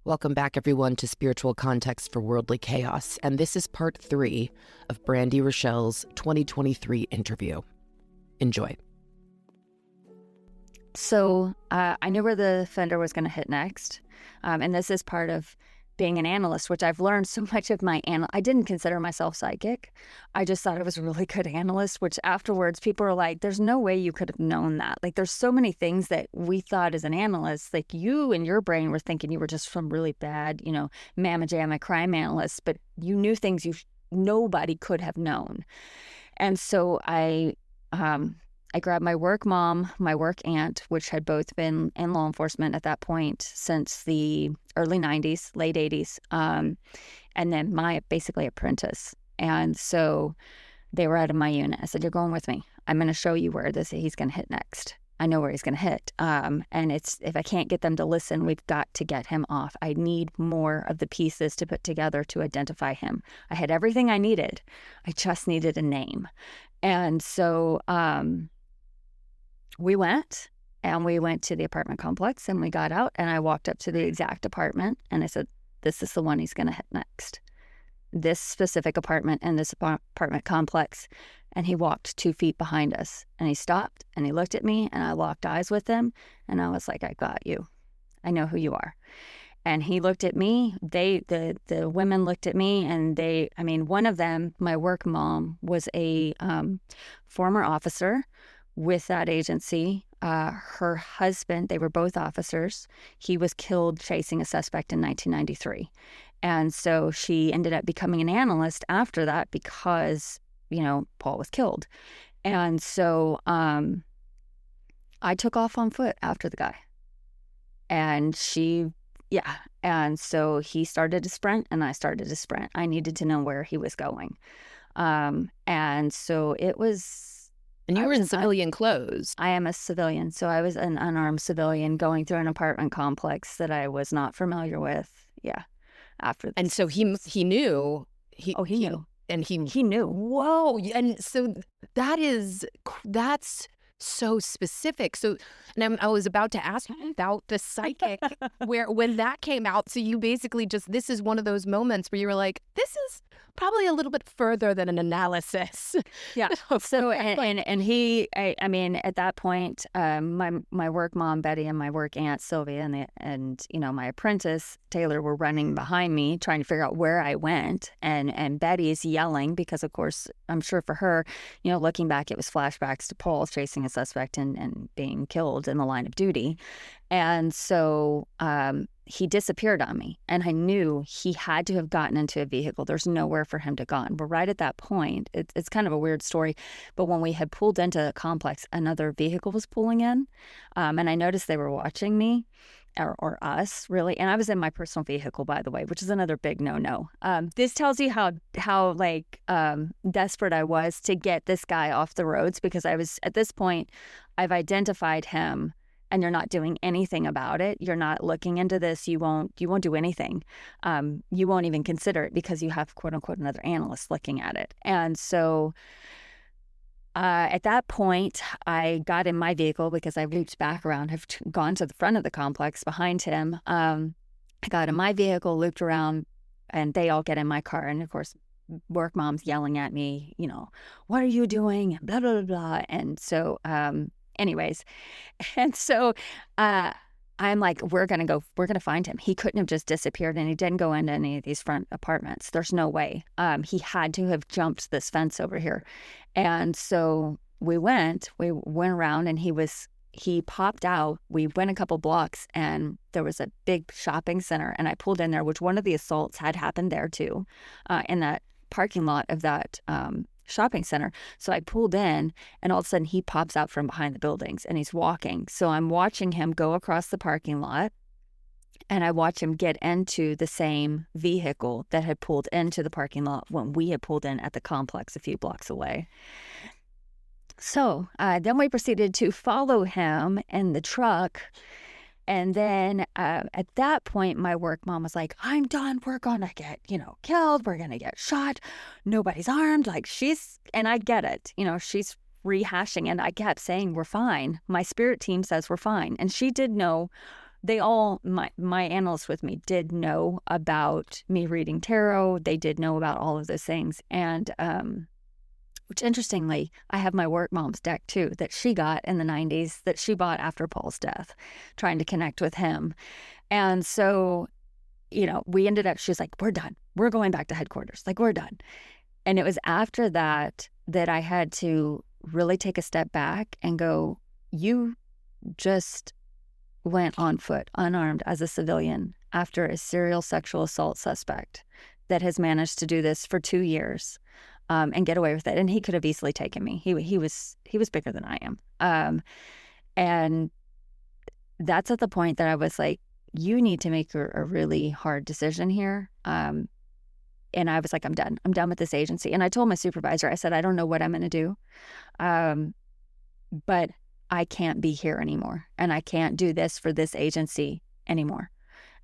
Welcome back, everyone, to Spiritual Context for Worldly Chaos, and this is part 3 of Brandy Rachelle's 2023 interview. Enjoy. So I knew where the fender was going to hit next, and this is part of being an analyst, which I've learned so much of my I didn't consider myself psychic. I just thought I was a really good analyst, which afterwards people are like, there's no way you could have known that. Like, there's so many things that we thought as an analyst, like you in your brain were thinking you were just some really bad, mamma jamma crime analyst, but you knew things nobody could have known. And so I grabbed my work mom, my work aunt, which had both been in law enforcement at that point since the early 90s, late 80s, and then my basically apprentice. And so they were out of my unit. I said, you're going with me. I'm going to show you where he's going to hit next. I know where he's going to hit. And if I can't get them to listen, we've got to get him off. I need more of the pieces to put together to identify him. I had everything I needed. I just needed a name. And so we went to the apartment complex, and we got out, and I walked up to the exact apartment, and I said, this is the one he's going to hit next. This specific apartment and this apartment complex. And he walked 2 feet behind us, and he stopped, and he looked at me, and I locked eyes with him, and I was like, I got you. I know who you are. And he looked at me. The women looked at me, and one of them, my work mom, was a former officer with that agency. Her husband, they were both officers. He was killed chasing a suspect in 1993. And so she ended up becoming an analyst after that because, Paul was killed. And so I took off on foot after the guy. And and so he started to sprint, and I started to sprint. I needed to know where he was going. And so it was... And you were in civilian clothes. I am a civilian. So I was an unarmed civilian going through an apartment complex that I was not familiar with. Yeah. After this. And so he knew. He knew. And he knew. Whoa. And so that's so specific. So, and I was about to ask you about the psychic, when that came out. So you basically this is one of those moments where you were like, this is probably a little bit further than an analysis. Yeah. So, and he, at that point, my work mom, Betty, and my work aunt, Sylvia, and my apprentice, Taylor, were running behind me trying to figure out where I went. And Betty is yelling because, of course, I'm sure for her, looking back, it was flashbacks to Paul chasing a suspect and being killed in the line of duty. And so he disappeared on me, and I knew he had to have gotten into a vehicle. There's nowhere for him to gone. But right at that point, it's kind of a weird story, but when we had pulled into the complex, another vehicle was pulling in, and I noticed they were watching me, or us, really. And I was in my personal vehicle, by the way, which is another big no-no. This tells you how desperate I was to get this guy off the roads, because I was, at this point, I've identified him, and you're not doing anything about it. You're not looking into this. You won't do anything. You won't even consider it because you have, quote unquote, another analyst looking at it. And so at that point, I got in my vehicle because I looped back around, have gone to the front of the complex behind him. I got in my vehicle, looped around, and they all get in my car. And of course, work mom's yelling at me, what are you doing? And blah, blah, blah, blah. And so, anyways, and so I'm like, we're going to find him. He couldn't have just disappeared, and he didn't go into any of these front apartments. There's no way. He had to have jumped this fence over here. And so we went around, and he popped out. We went a couple blocks, and there was a big shopping center, and I pulled in there, which one of the assaults had happened there too, in that parking lot of that shopping center. So I pulled in, and all of a sudden he pops out from behind the buildings, and he's walking. So I'm watching him go across the parking lot, and I watch him get into the same vehicle that had pulled into the parking lot when we had pulled in at the complex a few blocks away. So then we proceeded to follow him in the truck. And then at that point, my work mom was like, I'm done. We're going to get, killed. We're going to get shot. Nobody's armed. And I get it. She's rehashing. And I kept saying, we're fine. My spirit team says we're fine. And she did know they all, my analysts with me did know about me reading tarot. They did know about all of those things. And, which interestingly, I have my work mom's deck too, that she got in the 90s, that she bought after Paul's death, trying to connect with him. And so, we ended up, she was like, we're done. We're going back to headquarters. Like, we're done. And it was after that I had to really take a step back and go, you just went on foot, unarmed as a civilian after a serial sexual assault suspect that has managed to do this for 2 years. And get away with it. And he could have easily taken me. He was bigger than I am. And that's at the point that I was like, you need to make a really hard decision here. And I was like, I'm done. I'm done with this agency. And I told my supervisor, I said, I don't know what I'm going to do. But I can't be here anymore. And I can't do this for this agency anymore.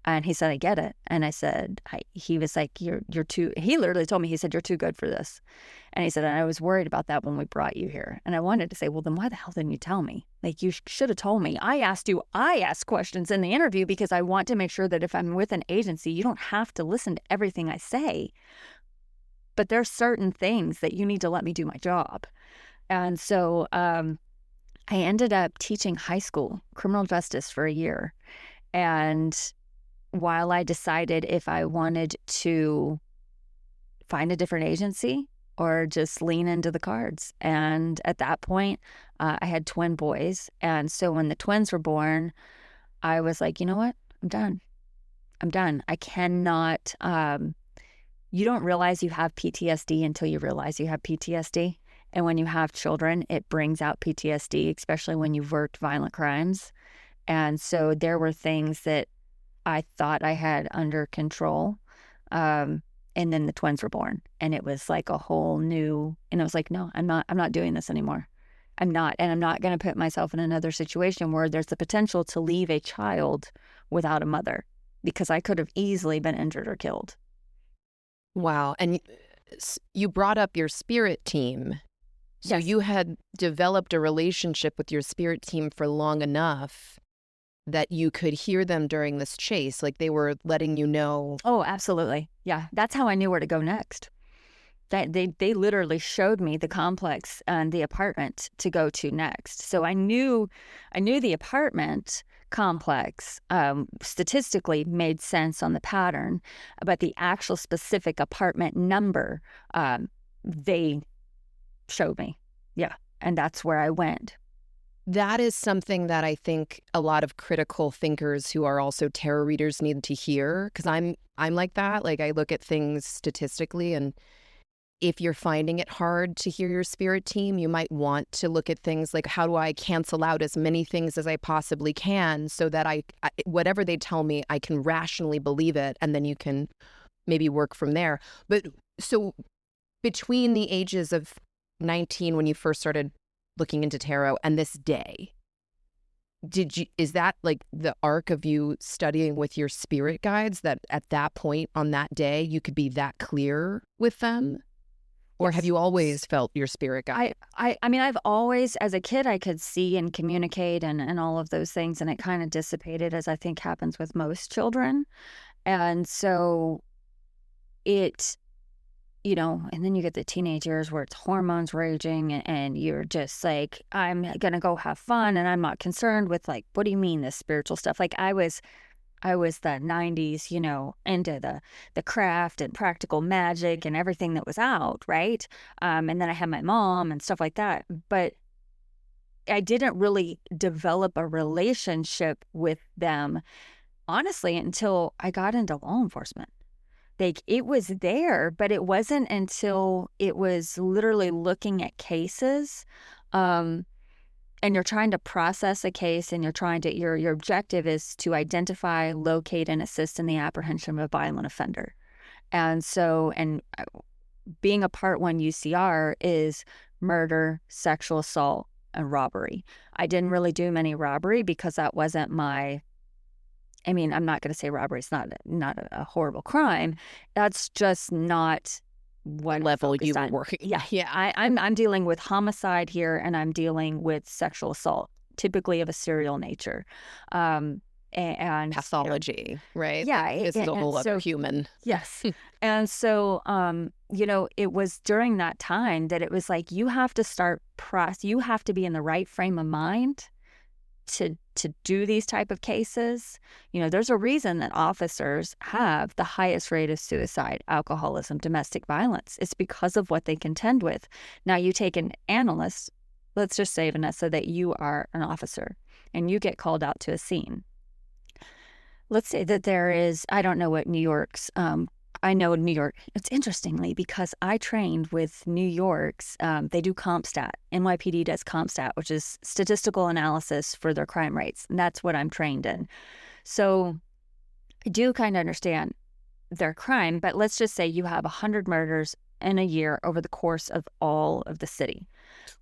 And he said, I get it. And I said, he was like, you're too, he literally told me, he said, you're too good for this. And he said, I was worried about that when we brought you here. And I wanted to say, well, then why the hell didn't you tell me? Like, you should have told me. I asked questions in the interview because I want to make sure that if I'm with an agency, you don't have to listen to everything I say. But there's certain things that you need to let me do my job. And so I ended up teaching high school criminal justice for a year. And while I decided if I wanted to find a different agency or just lean into the cards. And at that point, I had twin boys. And so when the twins were born, I was like, you know what? I'm done. I'm done. I cannot, you don't realize you have PTSD until you realize you have PTSD. And when you have children, it brings out PTSD, especially when you've worked violent crimes. And so there were things that I thought I had under control. And then the twins were born, and it was like a whole new, and I was like, no, I'm not doing this anymore. I'm not. And I'm not going to put myself in another situation where there's the potential to leave a child without a mother, because I could have easily been injured or killed. Wow. And you brought up your spirit team. So Yes. you had developed a relationship with your spirit team for long enough that you could hear them during this chase, like they were letting you know. Oh, absolutely. Yeah. That's how I knew where to go next. That they literally showed me the complex and the apartment to go to next. So I knew the apartment complex statistically made sense on the pattern, but the actual specific apartment number they showed me. Yeah. And that's where I went. That is something that I think a lot of critical thinkers who are also tarot readers need to hear, because I'm like that. Like, I look at things statistically, and if you're finding it hard to hear your spirit team, you might want to look at things like, how do I cancel out as many things as I possibly can so that I whatever they tell me, I can rationally believe it, and then you can maybe work from there. But so between the ages of 19 when you first started looking into tarot and this day, is that like the arc of you studying with your spirit guides, that at that point on that day you could be that clear with them? Or Yes. have you always felt your spirit guide? I mean, I've always, as a kid, I could see and communicate and all of those things, and it kind of dissipated, as I think happens with most children. And so it, and then you get the teenage years where it's hormones raging, and you're just like, I'm going to go have fun, and I'm not concerned with, like, what do you mean this spiritual stuff? Like, I was the 90s, into the craft and practical magic and everything that was out, right? And then I had my mom and stuff like that. But I didn't really develop a relationship with them, honestly, until I got into law enforcement. Like, it was there, but it wasn't until it was literally looking at cases, and you're trying to process a case, and your objective is to identify, locate, and assist in the apprehension of a violent offender. And so, being a Part 1 UCR is murder, sexual assault, and robbery. I didn't really do many robbery because that wasn't I'm not going to say robbery is not a horrible crime. That's just not what level you were on. working. Yeah. I'm dealing with homicide here, and I'm dealing with sexual assault, typically of a serial nature. and Pathology, right? yeah, Like physical of a human. yes. And so, it was during that time that it was like, you have to start you have to be in the right frame of mind to do these type of cases. There's a reason that officers have the highest rate of suicide, alcoholism, domestic violence. It's because of what they contend with. Now, you take an analyst, let's just say, Vanessa, that you are an officer and you get called out to a scene. Let's say that there is, I don't know what New York's, I know New York, it's interestingly because I trained with New York's, they do CompStat. NYPD does CompStat, which is statistical analysis for their crime rates. And that's what I'm trained in. So I do kind of understand their crime, but let's just say you have 100 murders in a year over the course of all of the city.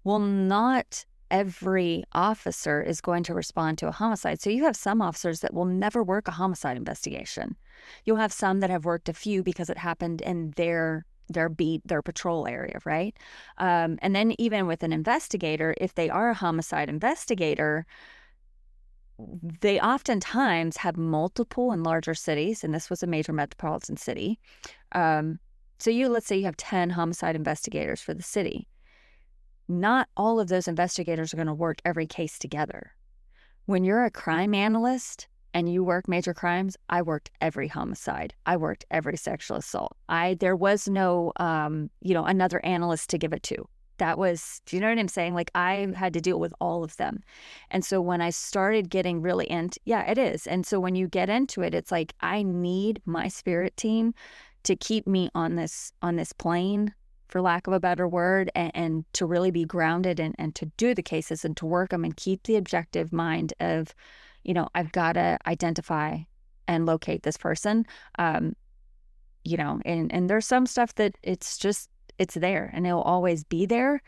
Well, not every officer is going to respond to a homicide. So you have some officers that will never work a homicide investigation. You'll have some that have worked a few because it happened in their beat, their patrol area, right? And then even with an investigator, if they are a homicide investigator, they oftentimes have multiple in larger cities, and this was a major metropolitan city. So let's say you have 10 homicide investigators for the city. Not all of those investigators are going to work every case together. When you're a crime analyst and you work major crimes, I worked every homicide. I worked every sexual assault. There was no, another analyst to give it to. That was, do you know what I'm saying? Like, I had to deal with all of them. And so when I started getting really into, yeah, it is. And so when you get into it, it's like, I need my spirit team to keep me on this plane, for lack of a better word, and to really be grounded and to do the cases and to work them and keep the objective mind of, I've got to identify and locate this person. And there's some stuff that it's there and it'll always be there.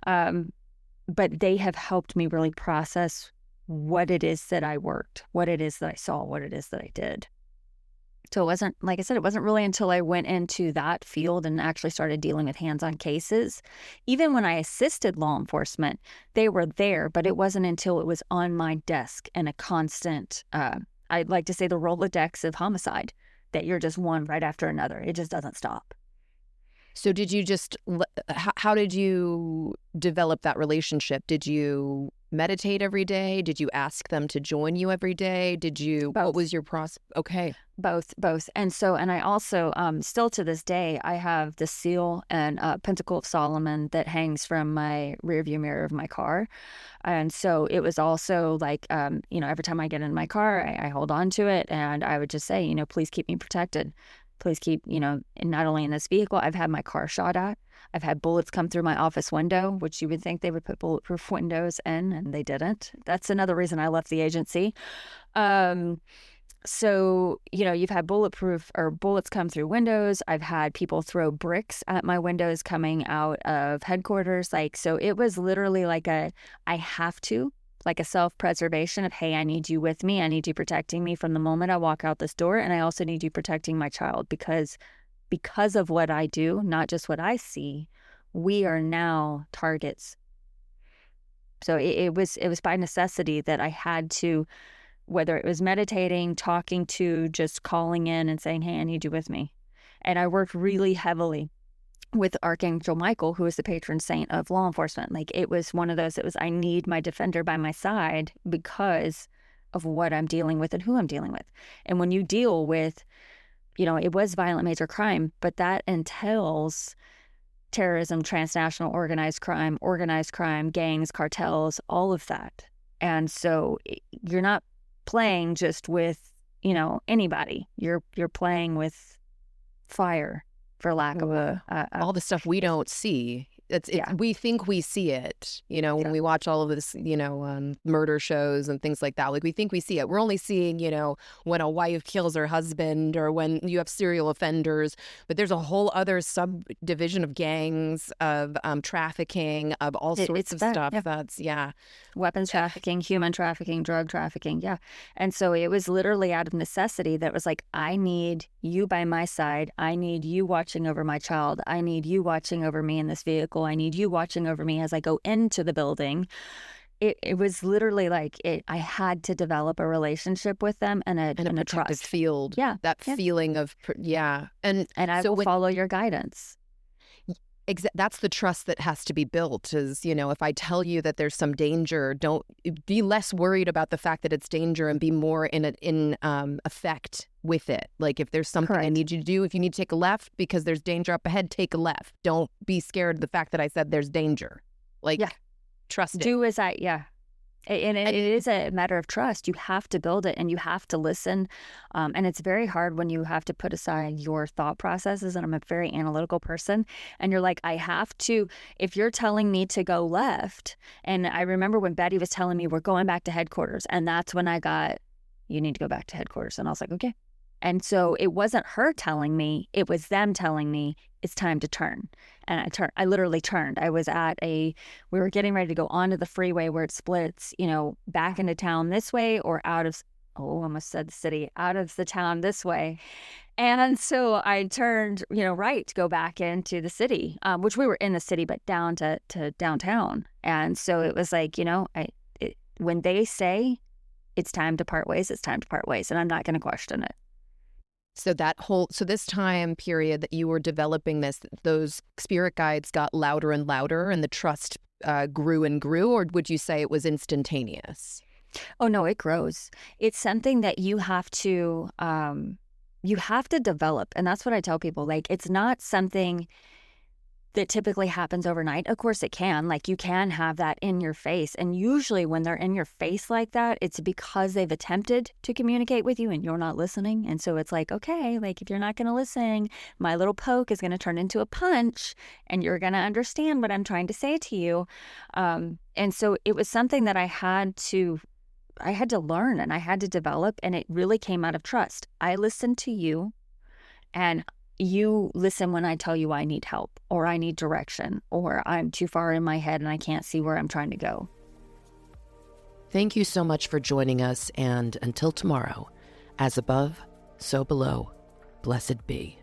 But they have helped me really process what it is that I worked, what it is that I saw, what it is that I did. So it wasn't, like I said, it wasn't really until I went into that field and actually started dealing with hands-on cases. Even when I assisted law enforcement, they were there, but it wasn't until it was on my desk and a constant, I'd like to say the Rolodex of homicide, that you're just one right after another. It just doesn't stop. So did you how did you develop that relationship? Did you meditate every day? Did you ask them to join you every day? Both. What was your process? Okay. Both. And I also, still to this day, I have the seal and Pentacle of Solomon that hangs from my rearview mirror of my car. And so it was also like, every time I get in my car, I hold on to it and I would just say, please keep me protected. Please keep, not only in this vehicle, I've had my car shot at. I've had bullets come through my office window, which you would think they would put bulletproof windows in, and they didn't. That's another reason I left the agency. So, you've had bulletproof or bullets come through windows. I've had people throw bricks at my windows coming out of headquarters. So it was literally like I have to. Like a self-preservation of, hey, I need you with me. I need you protecting me from the moment I walk out this door. And I also need you protecting my child because of what I do, not just what I see, we are now targets. So it was by necessity that I had to, whether it was meditating, talking to, just calling in and saying, hey, I need you with me. And I worked really heavily with Archangel Michael, who is the patron saint of law enforcement. Like, it was one of those, I need my defender by my side because of what I'm dealing with and who I'm dealing with. And when you deal with, it was violent major crime, but that entails terrorism, transnational organized crime, gangs, cartels, all of that. And so you're not playing just with, anybody. You're playing with fire, for lack of all the stuff we don't see. We think we see it, when we watch all of this, murder shows and things like that. Like, we think we see it. We're only seeing, when a wife kills her husband or when you have serial offenders. But there's a whole other subdivision of gangs, of trafficking, of all sorts of stuff. Yeah. That's, weapons trafficking, human trafficking, drug trafficking. Yeah. And so it was literally out of necessity that was like, I need you by my side. I need you watching over my child. I need you watching over me in this vehicle. I need you watching over me as I go into the building. it was literally like I had to develop a relationship with them and a protective trust. field. Yeah. That feeling of, And I will follow your guidance. That's the trust that has to be built is, if I tell you that there's some danger, don't be less worried about the fact that it's danger and be more in effect with it. Like if there's something I need you to do, if you need to take a left because there's danger up ahead, take a left. Don't be scared of the fact that I said there's danger. Like, trust it. Do as and it is a matter of trust. You have to build it and you have to listen. And it's very hard when you have to put aside your thought processes. And I'm a very analytical person. And you're like, I have to, if you're telling me to go left. And I remember when Betty was telling me we're going back to headquarters. And that's when I got, you need to go back to headquarters. And I was like, okay. And so it wasn't her telling me, it was them telling me it's time to turn. And I literally turned. I was we were getting ready to go onto the freeway where it splits, back into town this way or out of the town this way. And so I turned, right to go back into the city, which we were in the city, but down to downtown. And so it was like, when they say it's time to part ways, it's time to part ways. And I'm not going to question it. So this time period that you were developing those spirit guides got louder and louder and the trust grew and grew, or would you say it was instantaneous? Oh, no, it grows. It's something that you have to develop. And that's what I tell people. Like, it's not something that typically happens overnight. Of course it can. Like, you can have that in your face. And usually when they're in your face like that, it's because they've attempted to communicate with you and you're not listening. And so it's like, okay, like if you're not going to listen, my little poke is going to turn into a punch and you're going to understand what I'm trying to say to you. And so it was something that I had to learn and I had to develop, and it really came out of trust. I listened to you and you listen when I tell you I need help or I need direction or I'm too far in my head and I can't see where I'm trying to go. Thank you so much for joining us, and until tomorrow, as above, so below, blessed be.